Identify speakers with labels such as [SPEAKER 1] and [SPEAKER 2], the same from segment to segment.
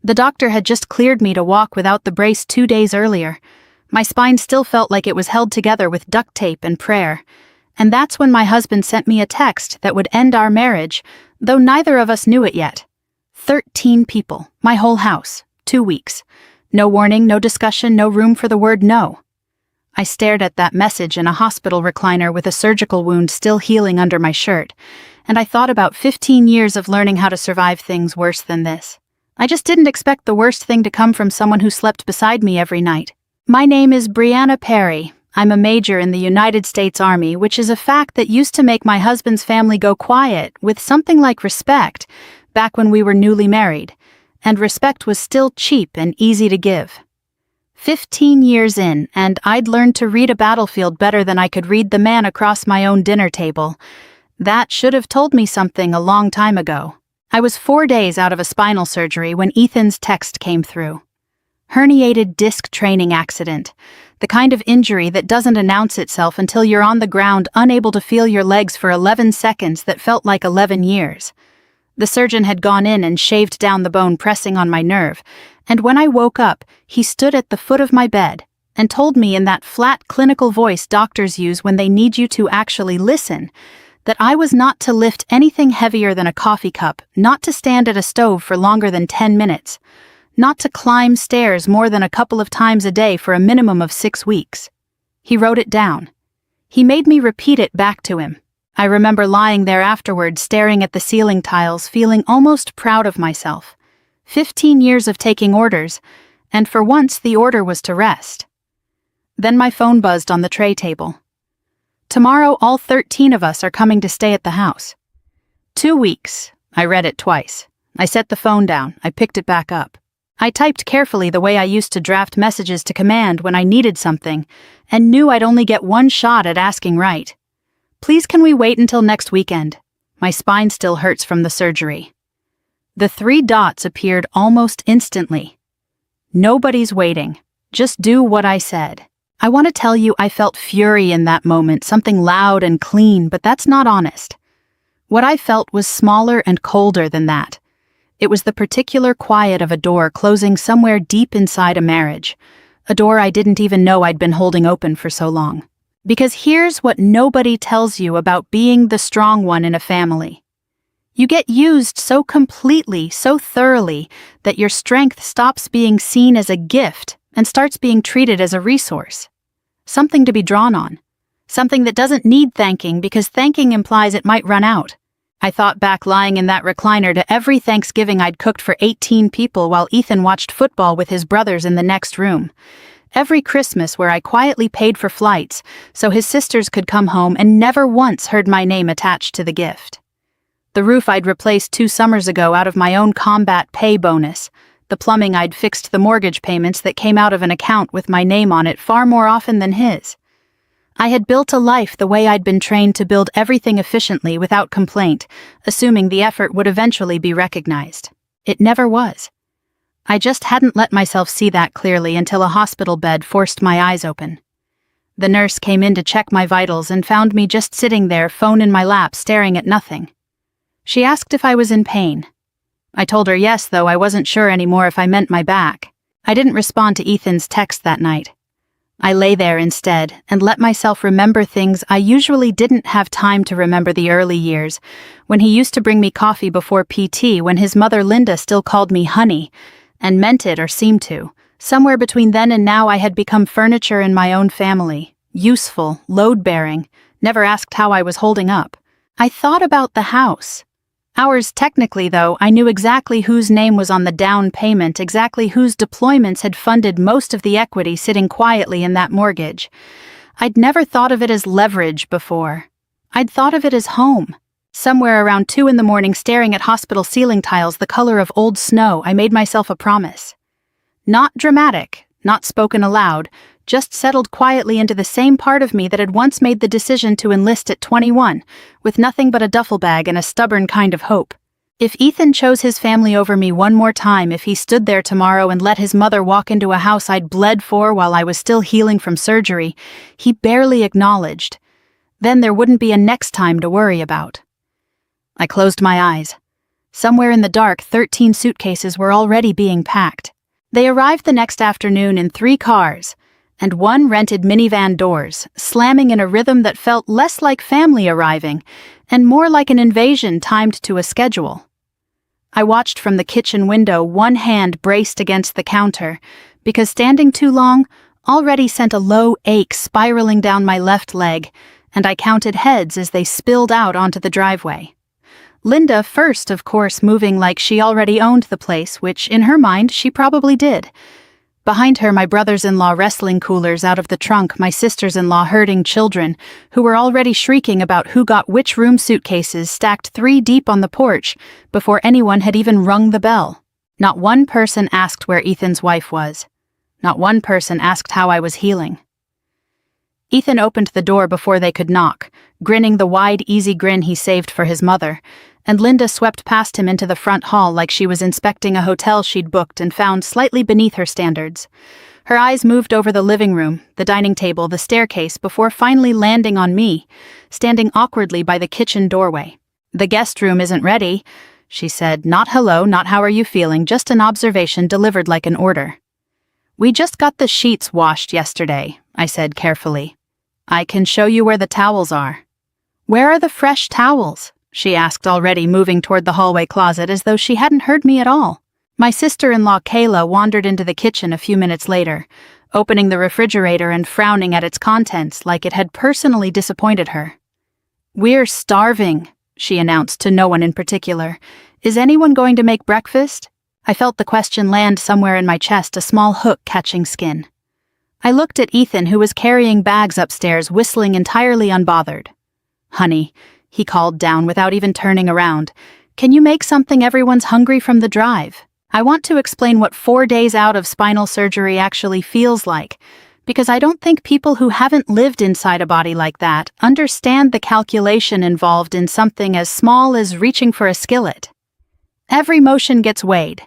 [SPEAKER 1] The doctor had just cleared me to walk without the brace 2 days earlier. My spine still felt like it was held together with duct tape and prayer. And that's when my husband sent me a text that would end our marriage, though neither of us knew it yet. 13 people, my whole house, 2 weeks. No warning, no discussion, no room for the word no. I stared at that message in a hospital recliner with a surgical wound still healing under my shirt, and I thought about 15 years of learning how to survive things worse than this. I just didn't expect the worst thing to come from someone who slept beside me every night. My name is Brianna Perry. I'm a major in the United States Army, which is a fact that used to make my husband's family go quiet with something like respect back when we were newly married, and respect was still cheap and easy to give. 15 years in, and I'd learned to read a battlefield better than I could read the man across my own dinner table. That should have told me something a long time ago. I was 4 days out of a spinal surgery when Ethan's text came through. Herniated disc training accident. The kind of injury that doesn't announce itself until you're on the ground, unable to feel your legs for 11 seconds that felt like 11 years. The surgeon had gone in and shaved down the bone, pressing on my nerve, and when I woke up, he stood at the foot of my bed and told me in that flat clinical voice doctors use when they need you to actually listen, that I was not to lift anything heavier than a coffee cup, not to stand at a stove for longer than 10 minutes, not to climb stairs more than a couple of times a day for a minimum of 6 weeks. He wrote it down. He made me repeat it back to him. I remember lying there afterward, staring at the ceiling tiles, feeling almost proud of myself. 15 years of taking orders, and for once the order was to rest. Then my phone buzzed on the tray table. Tomorrow all 13 of us are coming to stay at the house. 2 weeks. I read it twice. I set the phone down. I picked it back up. I typed carefully the way I used to draft messages to command when I needed something, and knew I'd only get one shot at asking right. Please, can we wait until next weekend? My spine still hurts from the surgery. The 3 dots appeared almost instantly. Nobody's waiting. Just do what I said. I want to tell you I felt fury in that moment, something loud and clean, but that's not honest. What I felt was smaller and colder than that. It was the particular quiet of a door closing somewhere deep inside a marriage, a door I didn't even know I'd been holding open for so long. Because here's what nobody tells you about being the strong one in a family. You get used so completely, so thoroughly, that your strength stops being seen as a gift and starts being treated as a resource. Something to be drawn on. Something that doesn't need thanking because thanking implies it might run out. I thought back lying in that recliner to every Thanksgiving I'd cooked for 18 people while Ethan watched football with his brothers in the next room. Every Christmas where I quietly paid for flights so his sisters could come home and never once heard my name attached to the gift. The roof I'd replaced 2 summers ago out of my own combat pay bonus. The plumbing I'd fixed the mortgage payments that came out of an account with my name on it far more often than his. I had built a life the way I'd been trained to build everything efficiently without complaint, assuming the effort would eventually be recognized. It never was. I just hadn't let myself see that clearly until a hospital bed forced my eyes open. The nurse came in to check my vitals and found me just sitting there, phone in my lap, staring at nothing. She asked if I was in pain. I told her yes, though I wasn't sure anymore if I meant my back. I didn't respond to Ethan's text that night. I lay there instead and let myself remember things I usually didn't have time to remember: the early years, when he used to bring me coffee before PT, when his mother Linda still called me honey, and meant it or seemed to. Somewhere between then and now I had become furniture in my own family, useful, load-bearing, never asked how I was holding up. I thought about the house. Ours technically, though. I knew exactly whose name was on the down payment, exactly whose deployments had funded most of the equity sitting quietly in that mortgage. I'd never thought of it as leverage before. I'd thought of it as home. Somewhere around 2 a.m, staring at hospital ceiling tiles the color of old snow, I made myself a promise. Not dramatic, not spoken aloud, just settled quietly into the same part of me that had once made the decision to enlist at 21, with nothing but a duffel bag and a stubborn kind of hope. If Ethan chose his family over me one more time, if he stood there tomorrow and let his mother walk into a house I'd bled for while I was still healing from surgery, he barely acknowledged, then there wouldn't be a next time to worry about. I closed my eyes. Somewhere in the dark, 13 suitcases were already being packed. They arrived the next afternoon in 3 cars, and 1 rented minivan doors, slamming in a rhythm that felt less like family arriving and more like an invasion timed to a schedule. I watched from the kitchen window, one hand braced against the counter, because standing too long already sent a low ache spiraling down my left leg, and I counted heads as they spilled out onto the driveway. Linda first, of course, moving like she already owned the place, which, in her mind, she probably did. Behind her, my brothers-in-law wrestling coolers out of the trunk, my sisters-in-law herding children, who were already shrieking about who got which room suitcases stacked 3 deep on the porch before anyone had even rung the bell. Not one person asked where Ethan's wife was. Not one person asked how I was healing. Ethan opened the door before they could knock, grinning the wide, easy grin he saved for his mother, and Linda swept past him into the front hall like she was inspecting a hotel she'd booked and found slightly beneath her standards. Her eyes moved over the living room, the dining table, the staircase, before finally landing on me, standing awkwardly by the kitchen doorway. "The guest room isn't ready," she said. "Not hello, not how are you feeling, just an observation delivered like an order." "We just got the sheets washed yesterday," I said carefully. "I can show you where the towels are." "Where are the fresh towels?" she asked, already moving toward the hallway closet as though she hadn't heard me at all. My sister-in-law Kayla wandered into the kitchen a few minutes later, opening the refrigerator and frowning at its contents like it had personally disappointed her. "We're starving," she announced to no one in particular. "Is anyone going to make breakfast?" I felt the question land somewhere in my chest, a small hook catching skin. I looked at Ethan, who was carrying bags upstairs, whistling entirely unbothered. "Honey," he called down without even turning around, "can you make something? Everyone's hungry from the drive." I want to explain what 4 days out of spinal surgery actually feels like, because I don't think people who haven't lived inside a body like that understand the calculation involved in something as small as reaching for a skillet. Every motion gets weighed.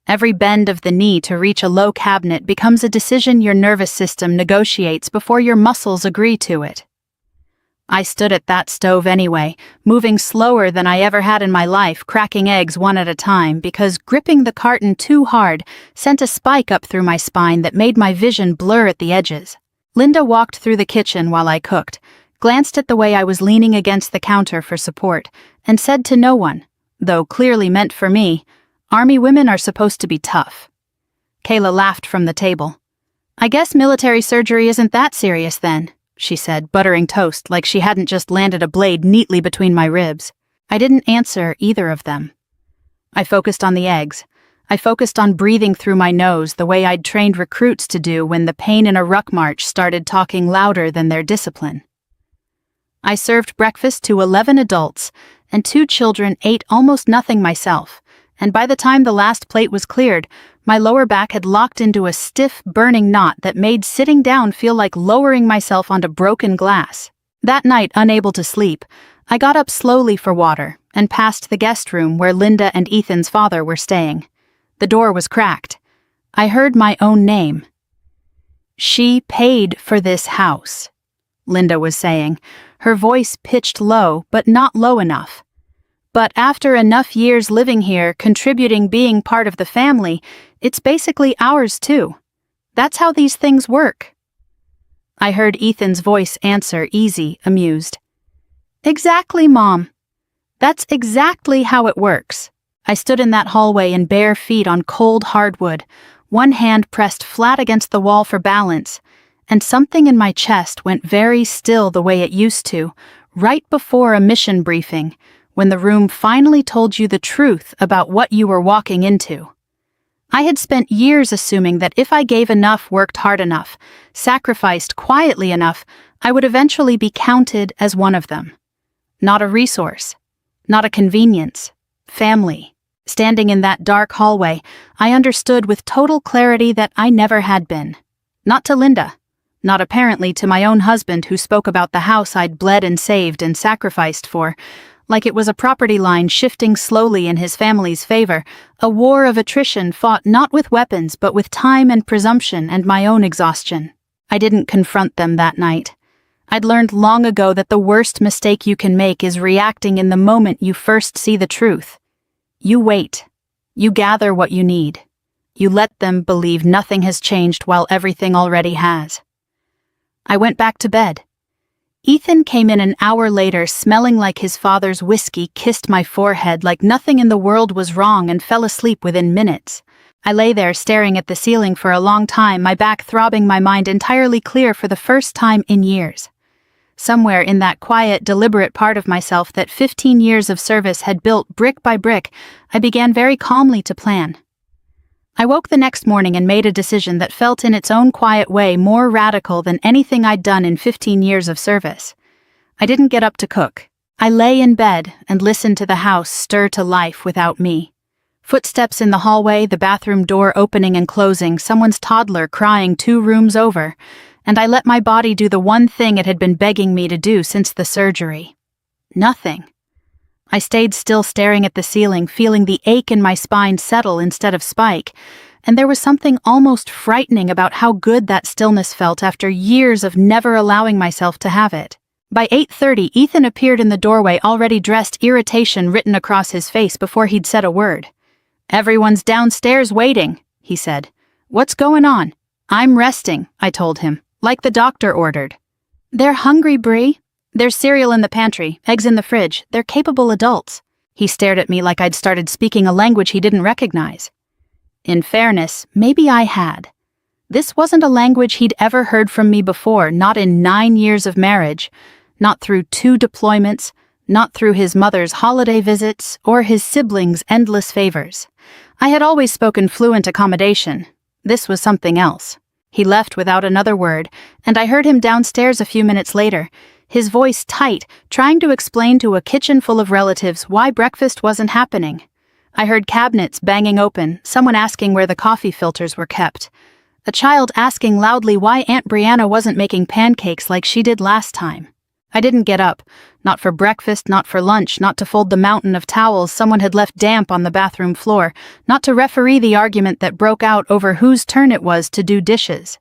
[SPEAKER 1] Every bend of the knee to reach a low cabinet becomes a decision your nervous system negotiates before your muscles agree to it. I stood at that stove anyway, moving slower than I ever had in my life, cracking eggs one at a time, because gripping the carton too hard sent a spike up through my spine that made my vision blur at the edges. Linda walked through the kitchen while I cooked, glanced at the way I was leaning against the counter for support, and said to no one, though clearly meant for me, "Army women are supposed to be tough." Kayla laughed from the table. "I guess military surgery isn't that serious then," she said, buttering toast like she hadn't just landed a blade neatly between my ribs. I didn't answer either of them. I focused on the eggs. I focused on breathing through my nose the way I'd trained recruits to do when the pain in a ruck march started talking louder than their discipline. I served breakfast to 11 adults, and 2 children ate almost nothing myself, and by the time the last plate was cleared, my lower back had locked into a stiff, burning knot that made sitting down feel like lowering myself onto broken glass. That night, unable to sleep, I got up slowly for water and passed the guest room where Linda and Ethan's father were staying. The door was cracked. I heard my own name. "She paid for this house," Linda was saying, her voice pitched low, but not low enough. "But after enough years living here, contributing, being part of the family, it's basically ours too. That's how these things work." I heard Ethan's voice answer, easy, amused. "Exactly, Mom. That's exactly how it works." I stood in that hallway in bare feet on cold hardwood, one hand pressed flat against the wall for balance, and something in my chest went very still the way it used to, right before a mission briefing, when the room finally told you the truth about what you were walking into. I had spent years assuming that if I gave enough, worked hard enough, sacrificed quietly enough, I would eventually be counted as one of them. Not a resource, not a convenience, family. Standing in that dark hallway, I understood with total clarity that I never had been. Not to Linda. Not apparently to my own husband, who spoke about the house I'd bled and saved and sacrificed for, like it was a property line shifting slowly in his family's favor, a war of attrition fought not with weapons but with time and presumption and my own exhaustion. I didn't confront them that night. I'd learned long ago that the worst mistake you can make is reacting in the moment you first see the truth. You wait. You gather what you need. You let them believe nothing has changed while everything already has. I went back to bed. Ethan came in an hour later smelling like his father's whiskey, kissed my forehead like nothing in the world was wrong, and fell asleep within minutes. I lay there staring at the ceiling for a long time, my back throbbing, my mind entirely clear for the first time in years. Somewhere in that quiet, deliberate part of myself that 15 years of service had built brick by brick, I began very calmly to plan. I woke the next morning and made a decision that felt in its own quiet way more radical than anything I'd done in 15 years of service. I didn't get up to cook. I lay in bed and listened to the house stir to life without me. Footsteps in the hallway, the bathroom door opening and closing, someone's toddler crying 2 rooms over, and I let my body do the one thing it had been begging me to do since the surgery. Nothing. I stayed still staring at the ceiling, feeling the ache in my spine settle instead of spike, and there was something almost frightening about how good that stillness felt after years of never allowing myself to have it. By 8:30, Ethan appeared in the doorway, already dressed, irritation written across his face before he'd said a word. "Everyone's downstairs waiting," he said. "What's going on?" "I'm resting," I told him, like the doctor ordered. "They're hungry, Bree. There's cereal in the pantry, eggs in the fridge. They're capable adults." He stared at me like I'd started speaking a language he didn't recognize. In fairness, maybe I had. This wasn't a language he'd ever heard from me before, not in 9 years of marriage, not through 2 deployments, not through his mother's holiday visits, or his siblings' endless favors. I had always spoken fluent accommodation. This was something else. He left without another word, and I heard him downstairs a few minutes later, his voice tight, trying to explain to a kitchen full of relatives why breakfast wasn't happening. I heard cabinets banging open, someone asking where the coffee filters were kept, a child asking loudly why Aunt Brianna wasn't making pancakes like she did last time. I didn't get up, not for breakfast, not for lunch, not to fold the mountain of towels someone had left damp on the bathroom floor, not to referee the argument that broke out over whose turn it was to do dishes.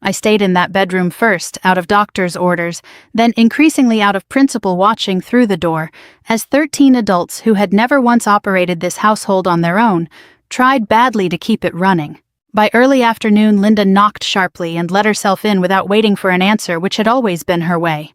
[SPEAKER 1] I stayed in that bedroom first, out of doctor's orders, then increasingly out of principle, watching through the door, as 13 adults who had never once operated this household on their own tried badly to keep it running. By early afternoon, Linda knocked sharply and let herself in without waiting for an answer, which had always been her way.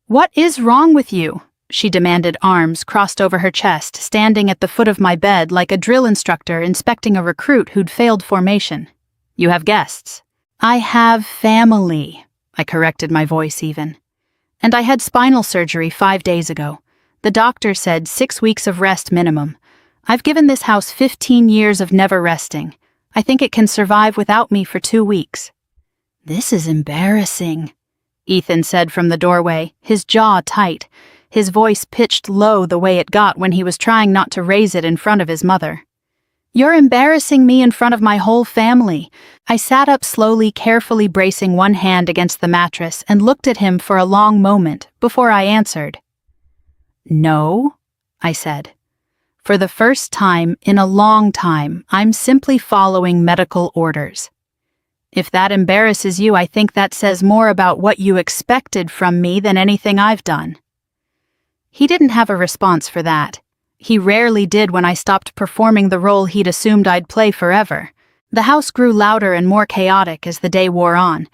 [SPEAKER 1] "What is wrong with you?" she demanded, arms crossed over her chest, standing at the foot of my bed like a drill instructor inspecting a recruit who'd failed formation. "You have guests." "I have family," I corrected, my voice even. "And I had spinal surgery 5 days ago. The doctor said 6 weeks of rest minimum. I've given this house 15 years of never resting. I think it can survive without me for 2 weeks." "This is embarrassing," Ethan said from the doorway, his jaw tight, his voice pitched low the way it got when he was trying not to raise it in front of his mother. "You're embarrassing me in front of my whole family." I sat up slowly, carefully bracing one hand against the mattress, and looked at him for a long moment before I answered. "No," I said. "For the first time in a long time, I'm simply following medical orders. If that embarrasses you, I think that says more about what you expected from me than anything I've done." He didn't have a response for that. He rarely did when I stopped performing the role he'd assumed I'd play forever. The house grew louder and more chaotic as the day wore on.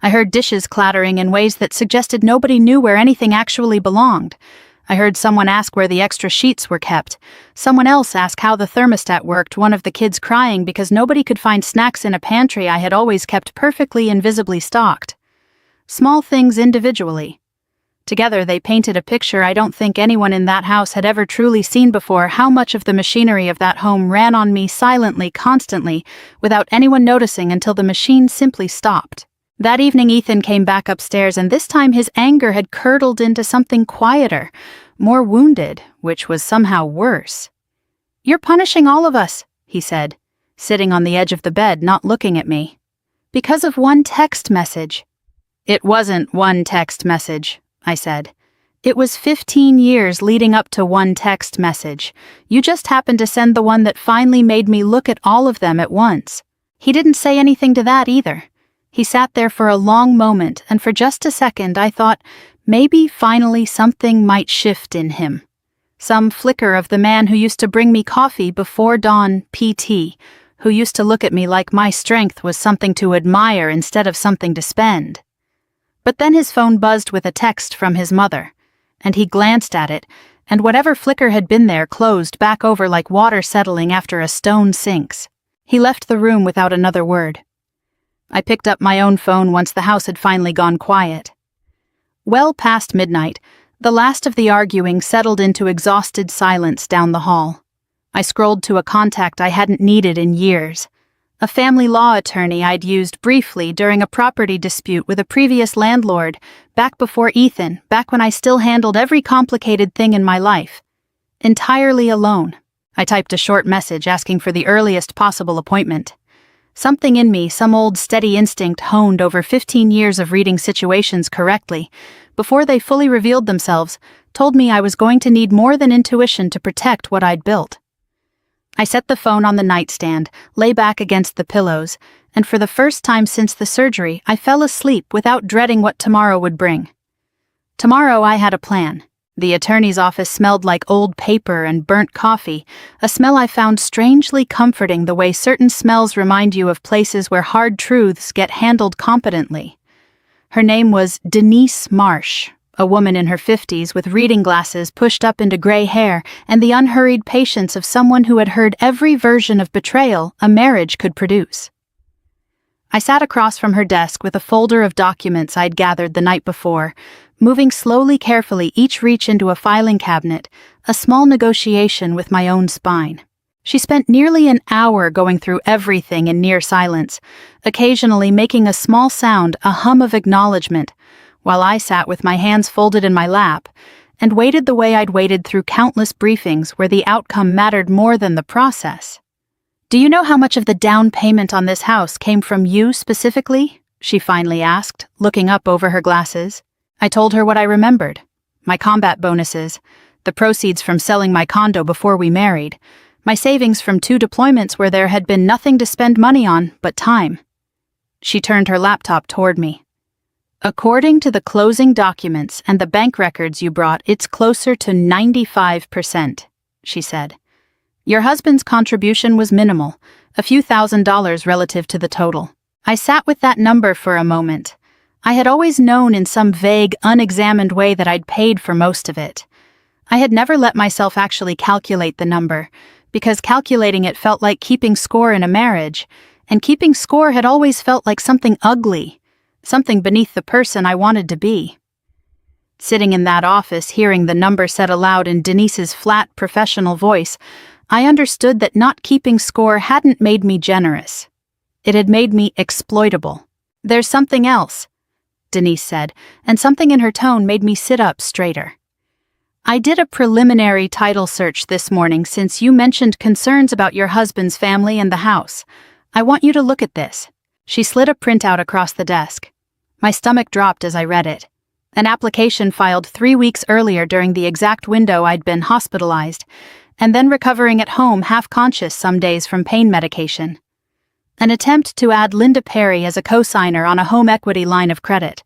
[SPEAKER 1] I heard dishes clattering in ways that suggested nobody knew where anything actually belonged. I heard someone ask where the extra sheets were kept. Someone else ask how the thermostat worked, one of the kids crying because nobody could find snacks in a pantry I had always kept perfectly invisibly stocked. Small things individually. Together they painted a picture I don't think anyone in that house had ever truly seen before, how much of the machinery of that home ran on me silently, constantly, without anyone noticing until the machine simply stopped. That evening Ethan came back upstairs, and this time his anger had curdled into something quieter, more wounded, which was somehow worse. "You're punishing all of us," he said, sitting on the edge of the bed, not looking at me. "Because of one text message." "It wasn't one text message," I said. "It was 15 years leading up to one text message. You just happened to send the one that finally made me look at all of them at once." He didn't say anything to that either. He sat there for a long moment, and for just a second I thought maybe finally something might shift in him. Some flicker of the man who used to bring me coffee before dawn, PT, who used to look at me like my strength was something to admire instead of something to spend. But then his phone buzzed with a text from his mother, and he glanced at it, and whatever flicker had been there closed back over like water settling after a stone sinks. He left the room without another word. I picked up my own phone once the house had finally gone quiet. Well past midnight, the last of the arguing settled into exhausted silence down the hall. I scrolled to a contact I hadn't needed in years. A family law attorney I'd used briefly during a property dispute with a previous landlord, back before Ethan, back when I still handled every complicated thing in my life. Entirely alone. I typed a short message asking for the earliest possible appointment. Something in me, some old steady instinct honed over 15 years of reading situations correctly, before they fully revealed themselves, told me I was going to need more than intuition to protect what I'd built. I set the phone on the nightstand, lay back against the pillows, and for the first time since the surgery, I fell asleep without dreading what tomorrow would bring. Tomorrow I had a plan. The attorney's office smelled like old paper and burnt coffee, a smell I found strangely comforting the way certain smells remind you of places where hard truths get handled competently. Her name was Denise Marsh, a woman in her 50s with reading glasses pushed up into gray hair and the unhurried patience of someone who had heard every version of betrayal a marriage could produce. I sat across from her desk with a folder of documents I'd gathered the night before, moving slowly, carefully, each reach into a filing cabinet, a small negotiation with my own spine. She spent nearly an hour going through everything in near silence, occasionally making a small sound, a hum of acknowledgement, while I sat with my hands folded in my lap and waited the way I'd waited through countless briefings where the outcome mattered more than the process. "Do you know how much of the down payment on this house came from you specifically?" she finally asked, looking up over her glasses. I told her what I remembered. My combat bonuses, the proceeds from selling my condo before we married, my savings from 2 deployments where there had been nothing to spend money on but time. She turned her laptop toward me. "According to the closing documents and the bank records you brought, it's closer to 95%, she said. "Your husband's contribution was minimal, a few $1,000s relative to the total." I sat with that number for a moment. I had always known in some vague, unexamined way that I'd paid for most of it. I had never let myself actually calculate the number, because calculating it felt like keeping score in a marriage, and keeping score had always felt like something ugly, something beneath the person I wanted to be. Sitting in that office, hearing the number said aloud in Denise's flat, professional voice, I understood that not keeping score hadn't made me generous. It had made me exploitable. "There's something else," Denise said, and something in her tone made me sit up straighter. "I did a preliminary title search this morning since you mentioned concerns about your husband's family and the house. I want you to look at this." She slid a printout across the desk. My stomach dropped as I read it. An application filed 3 weeks earlier during the exact window I'd been hospitalized, and then recovering at home half-conscious some days from pain medication. An attempt to add Linda Perry as a co-signer on a home equity line of credit.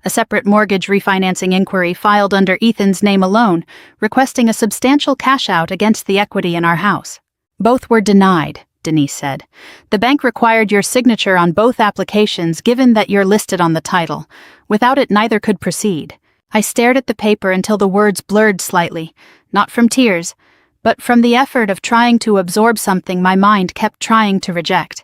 [SPEAKER 1] A separate mortgage refinancing inquiry filed under Ethan's name alone, requesting a substantial cash-out against the equity in our house. "Both were denied," Denise said. "The bank required your signature on both applications given that you're listed on the title. Without it, neither could proceed." I stared at the paper until the words blurred slightly, not from tears, but from the effort of trying to absorb something my mind kept trying to reject.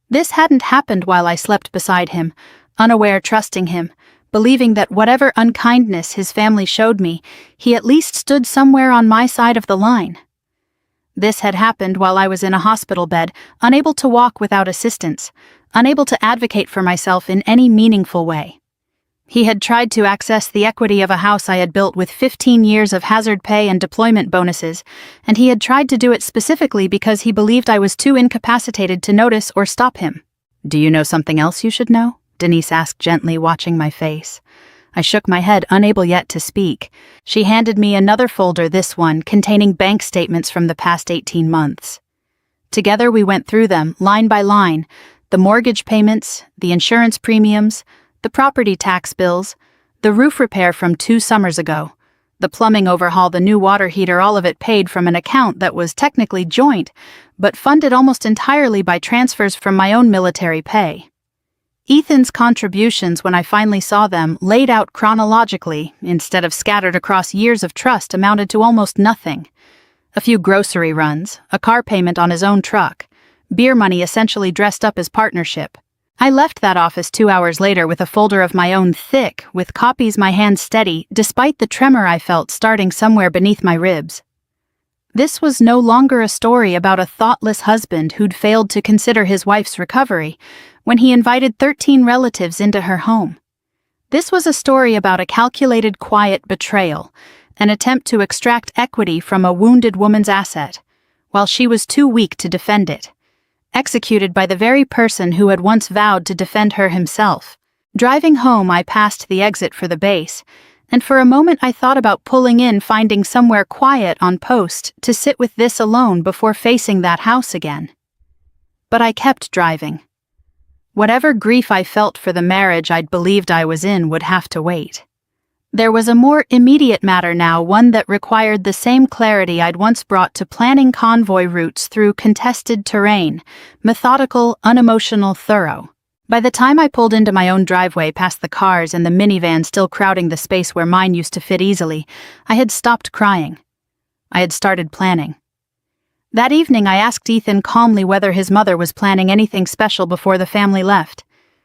[SPEAKER 1] This hadn't happened while I slept beside him, unaware, trusting him, believing that whatever unkindness his family showed me, he at least stood somewhere on my side of the line. This had happened while I was in a hospital bed, unable to walk without assistance, unable to advocate for myself in any meaningful way. He had tried to access the equity of a house I had built with 15 years of hazard pay and deployment bonuses, and he had tried to do it specifically because he believed I was too incapacitated to notice or stop him. "Do you know something else you should know?" Denise asked gently, watching my face. I shook my head, unable yet to speak. She handed me another folder, this one, containing bank statements from the past 18 months. Together we went through them, line by line, the mortgage payments, the insurance premiums, the property tax bills, the roof repair from 2 summers ago, The plumbing overhaul, the new water heater, all of it paid from an account that was technically joint, but funded almost entirely by transfers from my own military pay. Ethan's contributions, when I finally saw them, laid out chronologically, instead of scattered across years of trust, amounted to almost nothing. A few grocery runs, a car payment on his own truck, beer money essentially dressed up as partnership. I left that office 2 hours later with a folder of my own thick, with copies my hands steady, despite the tremor I felt starting somewhere beneath my ribs. This was no longer a story about a thoughtless husband who'd failed to consider his wife's recovery when he invited 13 relatives into her home. This was a story about a calculated, quiet betrayal, an attempt to extract equity from a wounded woman's asset, while she was too weak to defend it, executed by the very person who had once vowed to defend her himself. Driving home, I passed the exit for the base, and for a moment I thought about pulling in, finding somewhere quiet on post to sit with this alone before facing that house again. But I kept driving. Whatever grief I felt for the marriage I'd believed I was in would have to wait. There was a more immediate matter now, one that required the same clarity I'd once brought to planning convoy routes through contested terrain, methodical, unemotional, thorough. By the time I pulled into my own driveway past the cars and the minivan still crowding the space where mine used to fit easily, I had stopped crying. I had started planning. That evening I asked Ethan calmly whether his mother was planning anything special before the family left.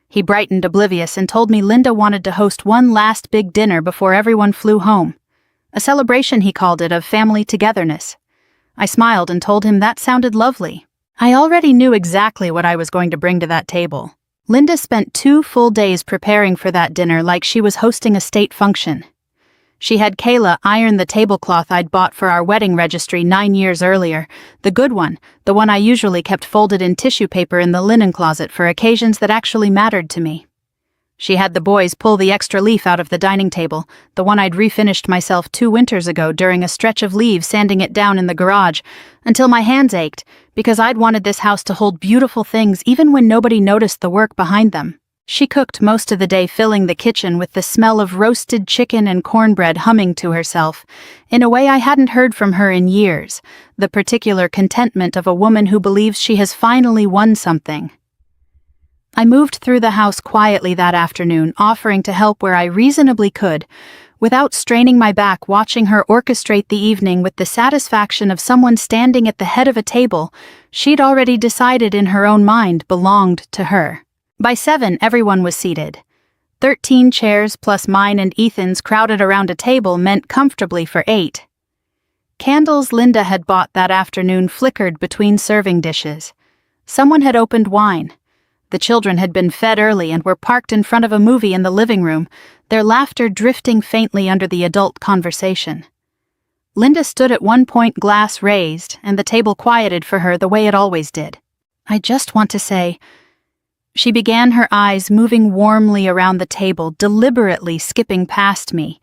[SPEAKER 1] He brightened, oblivious, and told me Linda wanted to host one last big dinner before everyone flew home. A celebration, he called it, of family togetherness. I smiled and told him that sounded lovely. I already knew exactly what I was going to bring to that table. Linda spent 2 full days preparing for that dinner like she was hosting a state function. She had Kayla iron the tablecloth I'd bought for our wedding registry 9 years earlier, the good one, the one I usually kept folded in tissue paper in the linen closet for occasions that actually mattered to me. She had the boys pull the extra leaf out of the dining table, the one I'd refinished myself 2 winters ago during a stretch of leave sanding it down in the garage, until my hands ached, because I'd wanted this house to hold beautiful things even when nobody noticed the work behind them. She cooked most of the day, filling the kitchen with the smell of roasted chicken and cornbread, humming to herself, in a way I hadn't heard from her in years, the particular contentment of a woman who believes she has finally won something. I moved through the house quietly that afternoon, offering to help where I reasonably could, without straining my back, watching her orchestrate the evening with the satisfaction of someone standing at the head of a table she'd already decided in her own mind belonged to her. By 7, everyone was seated. 13 chairs plus mine and Ethan's crowded around a table meant comfortably for 8. Candles Linda had bought that afternoon flickered between serving dishes. Someone had opened wine. The children had been fed early and were parked in front of a movie in the living room, their laughter drifting faintly under the adult conversation. Linda stood at one point, glass raised, and the table quieted for her the way it always did. "I just want to say," she began, her eyes moving warmly around the table, deliberately skipping past me,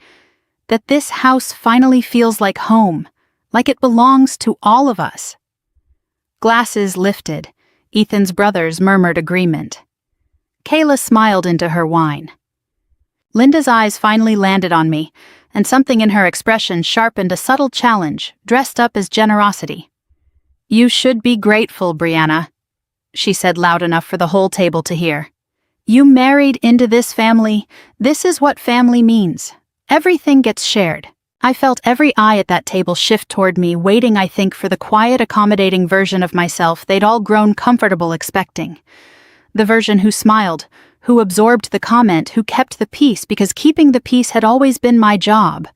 [SPEAKER 1] "that this house finally feels like home, like it belongs to all of us." Glasses lifted. Ethan's brothers murmured agreement. Kayla smiled into her wine. Linda's eyes finally landed on me, and something in her expression sharpened a subtle challenge, dressed up as generosity. "You should be grateful, Brianna," she said loud enough for the whole table to hear. "You married into this family. This is what family means. Everything gets shared." I felt every eye at that table shift toward me, waiting, I think, for the quiet, accommodating version of myself they'd all grown comfortable expecting. The version who smiled, who absorbed the comment, who kept the peace because keeping the peace had always been my job.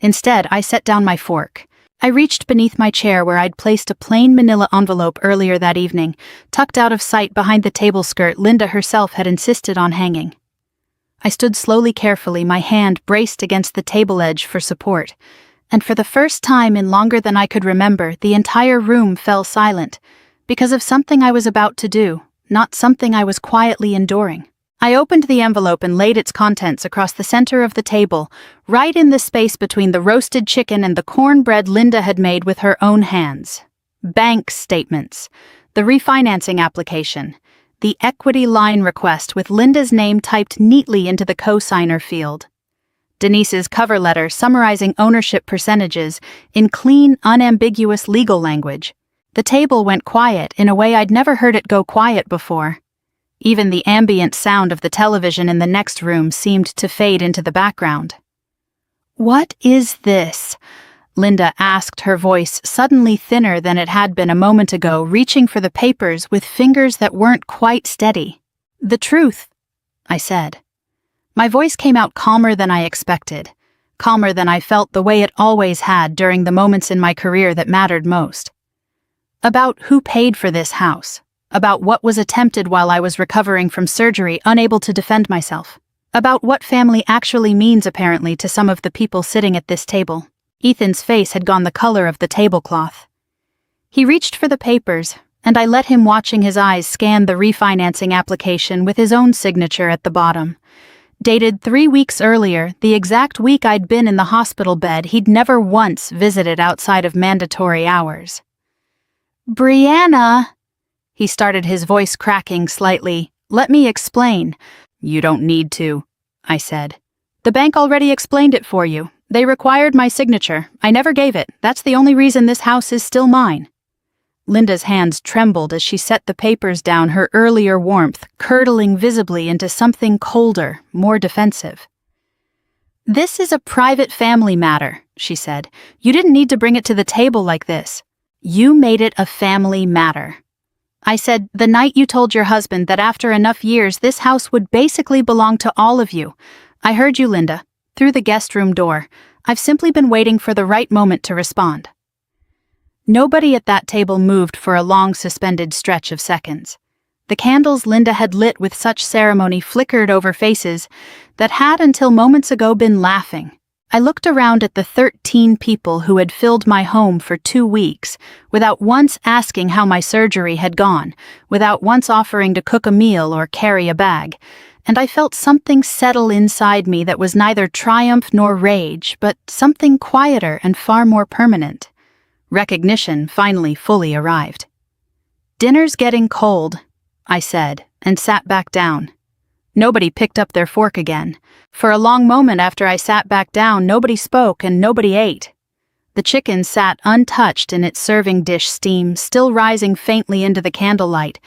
[SPEAKER 1] Instead, I set down my fork. I reached beneath my chair where I'd placed a plain manila envelope earlier that evening, tucked out of sight behind the table skirt Linda herself had insisted on hanging. I stood slowly, carefully, my hand braced against the table edge for support, and for the first time in longer than I could remember, the entire room fell silent, because of something I was about to do, not something I was quietly enduring. I opened the envelope and laid its contents across the center of the table, right in the space between the roasted chicken and the cornbread Linda had made with her own hands. Bank statements, the refinancing application, the equity line request with Linda's name typed neatly into the co-signer field. Denise's cover letter summarizing ownership percentages in clean, unambiguous legal language. The table went quiet in a way I'd never heard it go quiet before. Even the ambient sound of the television in the next room seemed to fade into the background. "What is this?" Linda asked, her voice suddenly thinner than it had been a moment ago, reaching for the papers with fingers that weren't quite steady. "The truth," I said. My voice came out calmer than I expected, calmer than I felt the way it always had during the moments in my career that mattered most. About who paid for this house, about what was attempted while I was recovering from surgery, unable to defend myself, about what family actually means apparently to some of the people sitting at this table. Ethan's face had gone the color of the tablecloth. He reached for the papers, and I let him, watching his eyes scan the refinancing application with his own signature at the bottom. Dated 3 weeks earlier, the exact week I'd been in the hospital bed he'd never once visited outside of mandatory hours. "Brianna," he started, his voice cracking slightly. "Let me explain." "You don't need to," I said. "The bank already explained it for you. They required my signature. I never gave it. That's the only reason this house is still mine." Linda's hands trembled as she set the papers down, her earlier warmth curdling visibly into something colder, more defensive. "This is a private family matter," she said. "You didn't need to bring it to the table like this. You made it a family matter." I said, "The night you told your husband that after enough years this house would basically belong to all of you. I heard you, Linda, through the guest room door. I've simply been waiting for the right moment to respond." Nobody at that table moved for a long suspended stretch of seconds. The candles Linda had lit with such ceremony flickered over faces that had until moments ago been laughing. I looked around at the 13 people who had filled my home for 2 weeks, without once asking how my surgery had gone, without once offering to cook a meal or carry a bag, and I felt something settle inside me that was neither triumph nor rage, but something quieter and far more permanent. Recognition finally fully arrived. "Dinner's getting cold," I said, and sat back down. Nobody picked up their fork again. For a long moment after I sat back down, nobody spoke and nobody ate. The chicken sat untouched in its serving dish, steam still rising faintly into the candlelight,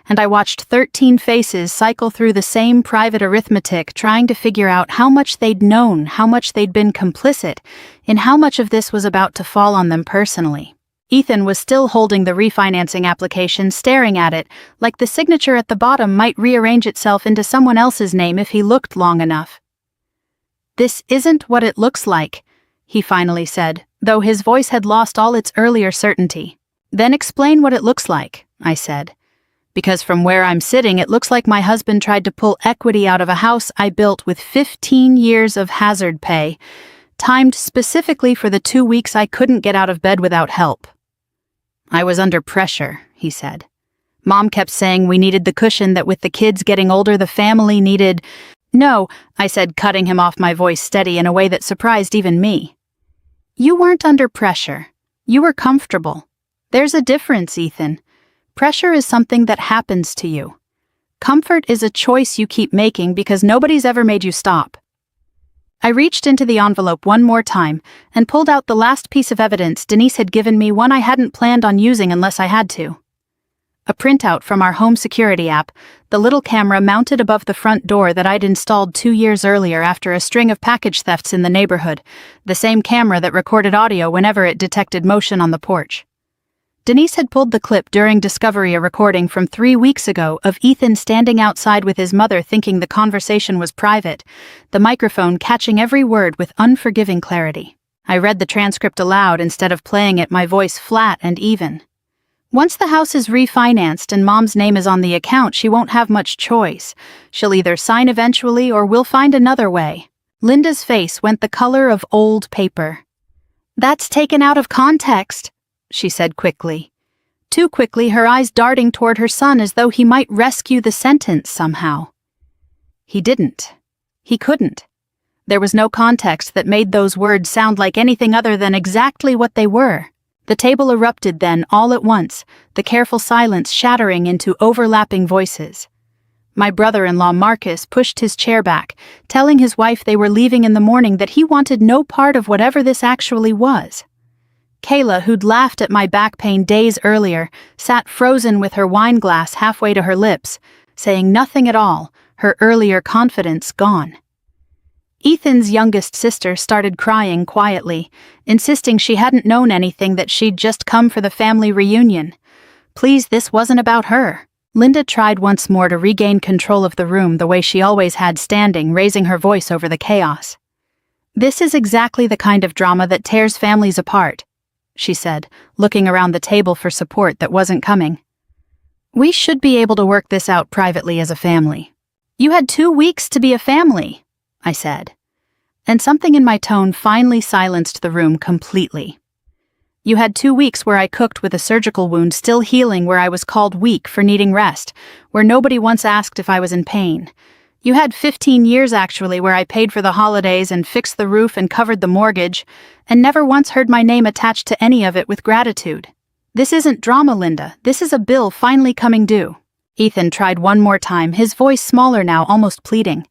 [SPEAKER 1] and I watched 13 faces cycle through the same private arithmetic, trying to figure out how much they'd known, how much they'd been complicit, and how much of this was about to fall on them personally. Ethan was still holding the refinancing application, staring at it, like the signature at the bottom might rearrange itself into someone else's name if he looked long enough. "This isn't what it looks like," he finally said, though his voice had lost all its earlier certainty. "Then explain what it looks like," I said. "Because from where I'm sitting, it looks like my husband tried to pull equity out of a house I built with 15 years of hazard pay, timed specifically for the 2 weeks I couldn't get out of bed without help." "I was under pressure," he said. "Mom kept saying we needed the cushion, that with the kids getting older the family needed—" "No," I said, cutting him off, my voice steady in a way that surprised even me. "You weren't under pressure. You were comfortable. There's a difference, Ethan. Pressure is something that happens to you. Comfort is a choice you keep making because nobody's ever made you stop." I reached into the envelope one more time and pulled out the last piece of evidence Denise had given me, one I hadn't planned on using unless I had to. A printout from our home security app, the little camera mounted above the front door that I'd installed 2 years earlier after a string of package thefts in the neighborhood, the same camera that recorded audio whenever it detected motion on the porch. Denise had pulled the clip during discovery, a recording from 3 weeks ago of Ethan standing outside with his mother thinking the conversation was private, the microphone catching every word with unforgiving clarity. I read the transcript aloud instead of playing it, my voice flat and even. "Once the house is refinanced and Mom's name is on the account, she won't have much choice. She'll either sign eventually or we'll find another way." Linda's face went the color of old paper. "That's taken out of context," she said quickly. Too quickly, her eyes darting toward her son as though he might rescue the sentence somehow. He didn't. He couldn't. There was no context that made those words sound like anything other than exactly what they were. The table erupted then, all at once, the careful silence shattering into overlapping voices. My brother-in-law Marcus pushed his chair back, telling his wife they were leaving in the morning that he wanted no part of whatever this actually was. Kayla, who'd laughed at my back pain days earlier, sat frozen with her wine glass halfway to her lips, saying nothing at all, her earlier confidence gone. Ethan's youngest sister started crying quietly, insisting she hadn't known anything, that she'd just come for the family reunion. Please, this wasn't about her. Linda tried once more to regain control of the room the way she always had, standing, raising her voice over the chaos. This is exactly the kind of drama that tears families apart, she said, looking around the table for support that wasn't coming. We should be able to work this out privately as a family. You had 2 weeks to be a family, I said. And something in my tone finally silenced the room completely. You had 2 weeks where I cooked with a surgical wound still healing, where I was called weak for needing rest, where nobody once asked if I was in pain. You had 15 years actually, where I paid for the holidays and fixed the roof and covered the mortgage, and never once heard my name attached to any of it with gratitude. This isn't drama, Linda. This is a bill finally coming due. Ethan tried one more time, his voice smaller now, almost pleading.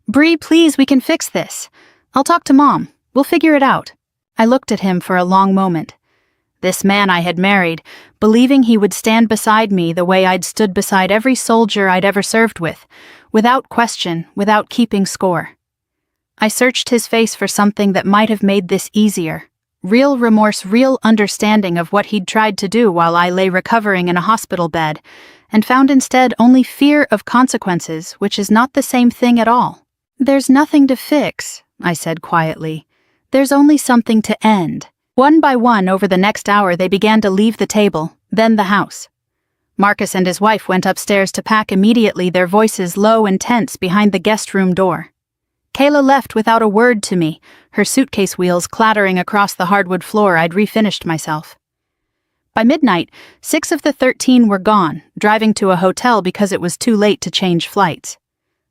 [SPEAKER 1] Bree, please, we can fix this. I'll talk to Mom. We'll figure it out. I looked at him for a long moment. This man I had married, believing he would stand beside me the way I'd stood beside every soldier I'd ever served with, without question, without keeping score. I searched his face for something that might have made this easier. Real remorse, real understanding of what he'd tried to do while I lay recovering in a hospital bed, and found instead only fear of consequences, which is not the same thing at all. There's nothing to fix, I said quietly. There's only something to end. One by one, over the next hour, they began to leave the table, then the house. Marcus and his wife went upstairs to pack immediately, their voices low and tense behind the guest room door. Kayla left without a word to me, her suitcase wheels clattering across the hardwood floor. I'd refinished myself. By midnight, 6 of the 13 were gone, driving to a hotel because it was too late to change flights.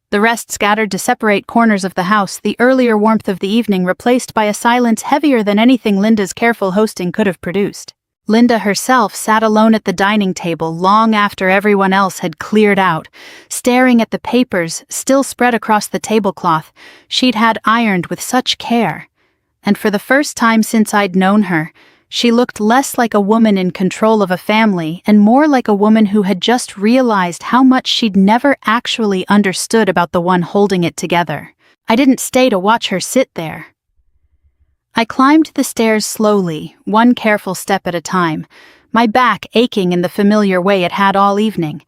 [SPEAKER 1] The rest scattered to separate corners of the house, the earlier warmth of the evening replaced by a silence heavier than anything Linda's careful hosting could have produced. Linda herself sat alone at the dining table long after everyone else had cleared out, staring at the papers still spread across the tablecloth she'd had ironed with such care. And for the first time since I'd known her, she looked less like a woman in control of a family and more like a woman who had just realized how much she'd never actually understood about the one holding it together. I didn't stay to watch her sit there. I climbed the stairs slowly, one careful step at a time, my back aching in the familiar way it had all evening,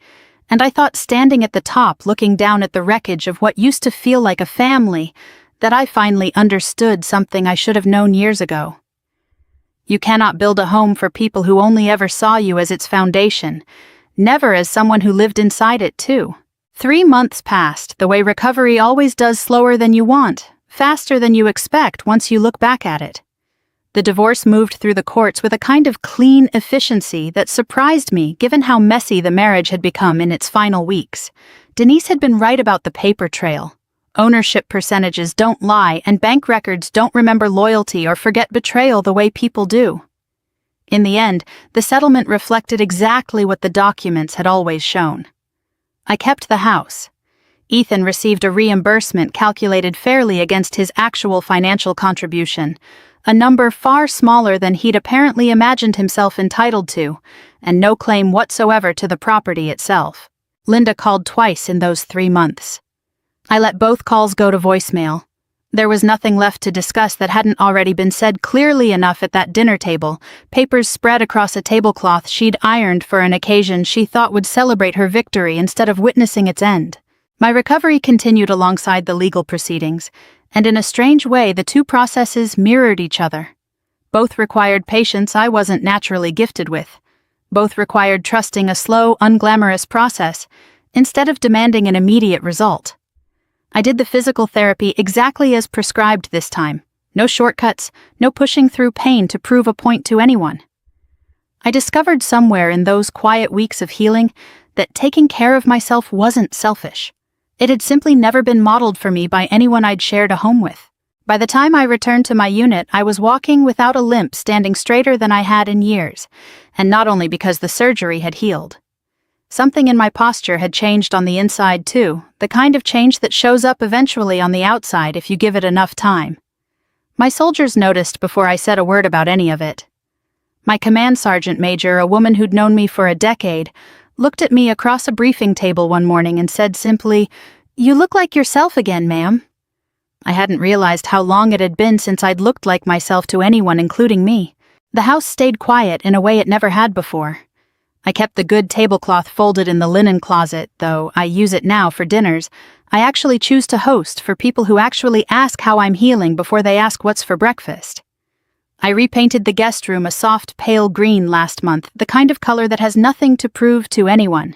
[SPEAKER 1] and I thought, standing at the top looking down at the wreckage of what used to feel like a family, that I finally understood something I should have known years ago. You cannot build a home for people who only ever saw you as its foundation, never as someone who lived inside it too. 3 months passed, the way recovery always does, slower than you want, faster than you expect once you look back at it. The divorce moved through the courts with a kind of clean efficiency that surprised me, given how messy the marriage had become in its final weeks. Denise had been right about the paper trail. Ownership percentages don't lie, and bank records don't remember loyalty or forget betrayal the way people do. In the end, the settlement reflected exactly what the documents had always shown. I kept the house. Ethan received a reimbursement calculated fairly against his actual financial contribution, a number far smaller than he'd apparently imagined himself entitled to, and no claim whatsoever to the property itself. Linda called twice in those 3 months. I let both calls go to voicemail. There was nothing left to discuss that hadn't already been said clearly enough at that dinner table, papers spread across a tablecloth she'd ironed for an occasion she thought would celebrate her victory instead of witnessing its end. My recovery continued alongside the legal proceedings, and in a strange way the two processes mirrored each other. Both required patience I wasn't naturally gifted with. Both required trusting a slow, unglamorous process, instead of demanding an immediate result. I did the physical therapy exactly as prescribed this time. No shortcuts, no pushing through pain to prove a point to anyone. I discovered somewhere in those quiet weeks of healing that taking care of myself wasn't selfish. It had simply never been modeled for me by anyone I'd shared a home with. By the time I returned to my unit, I was walking without a limp, standing straighter than I had in years, and not only because the surgery had healed. Something in my posture had changed on the inside too, the kind of change that shows up eventually on the outside if you give it enough time. My soldiers noticed before I said a word about any of it. My command sergeant major, a woman who'd known me for a decade, looked at me across a briefing table one morning and said simply, "You look like yourself again, ma'am." I hadn't realized how long it had been since I'd looked like myself to anyone, including me. The house stayed quiet in a way it never had before. I kept the good tablecloth folded in the linen closet, though I use it now for dinners. I actually choose to host for people who actually ask how I'm healing before they ask what's for breakfast. I repainted the guest room a soft pale green last month, the kind of color that has nothing to prove to anyone.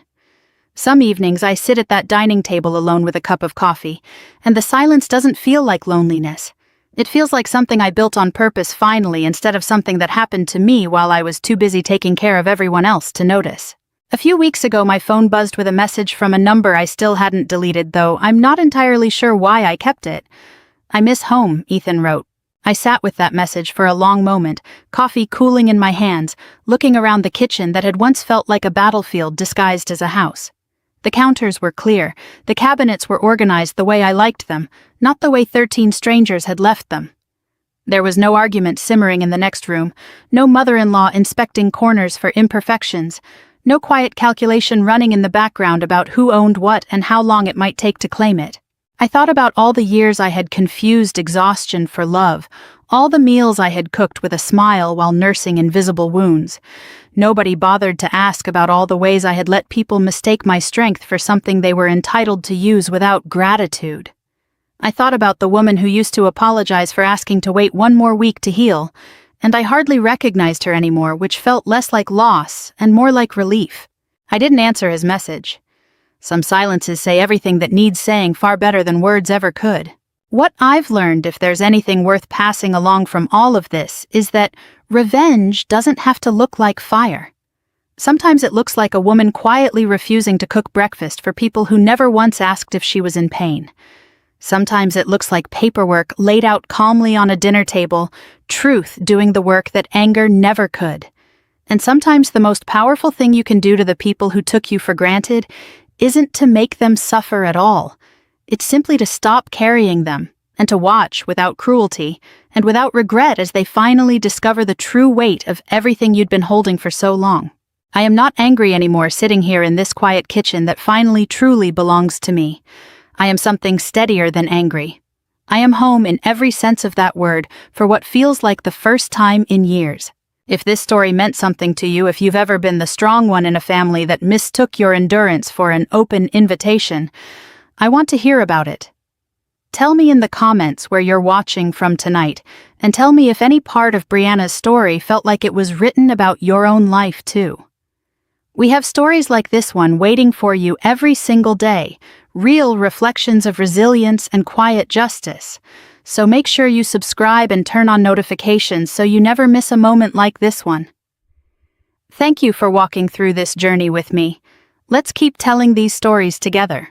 [SPEAKER 1] Some evenings I sit at that dining table alone with a cup of coffee, and the silence doesn't feel like loneliness. It feels like something I built on purpose finally, instead of something that happened to me while I was too busy taking care of everyone else to notice. A few weeks ago my phone buzzed with a message from a number I still hadn't deleted, though I'm not entirely sure why I kept it. "I miss home," Ethan wrote. I sat with that message for a long moment, coffee cooling in my hands, looking around the kitchen that had once felt like a battlefield disguised as a house. The counters were clear, the cabinets were organized the way I liked them, not the way 13 strangers had left them. There was no argument simmering in the next room, no mother-in-law inspecting corners for imperfections, no quiet calculation running in the background about who owned what and how long it might take to claim it. I thought about all the years I had confused exhaustion for love, all the meals I had cooked with a smile while nursing invisible wounds. Nobody bothered to ask about all the ways I had let people mistake my strength for something they were entitled to use without gratitude. I thought about the woman who used to apologize for asking to wait one more week to heal, and I hardly recognized her anymore, which felt less like loss and more like relief. I didn't answer his message. Some silences say everything that needs saying far better than words ever could. What I've learned, if there's anything worth passing along from all of this, is that revenge doesn't have to look like fire. Sometimes it looks like a woman quietly refusing to cook breakfast for people who never once asked if she was in pain. Sometimes it looks like paperwork laid out calmly on a dinner table, truth doing the work that anger never could. And sometimes the most powerful thing you can do to the people who took you for granted isn't to make them suffer at all. It's simply to stop carrying them and to watch without cruelty and without regret as they finally discover the true weight of everything you'd been holding for so long. I am not angry anymore sitting here in this quiet kitchen that finally truly belongs to me. I am something steadier than angry. I am home in every sense of that word for what feels like the first time in years. If this story meant something to you, if you've ever been the strong one in a family that mistook your endurance for an open invitation, I want to hear about it. Tell me in the comments where you're watching from tonight, and tell me if any part of Brianna's story felt like it was written about your own life too. We have stories like this one waiting for you every single day, real reflections of resilience and quiet justice. So make sure you subscribe and turn on notifications so you never miss a moment like this one. Thank you for walking through this journey with me. Let's keep telling these stories together.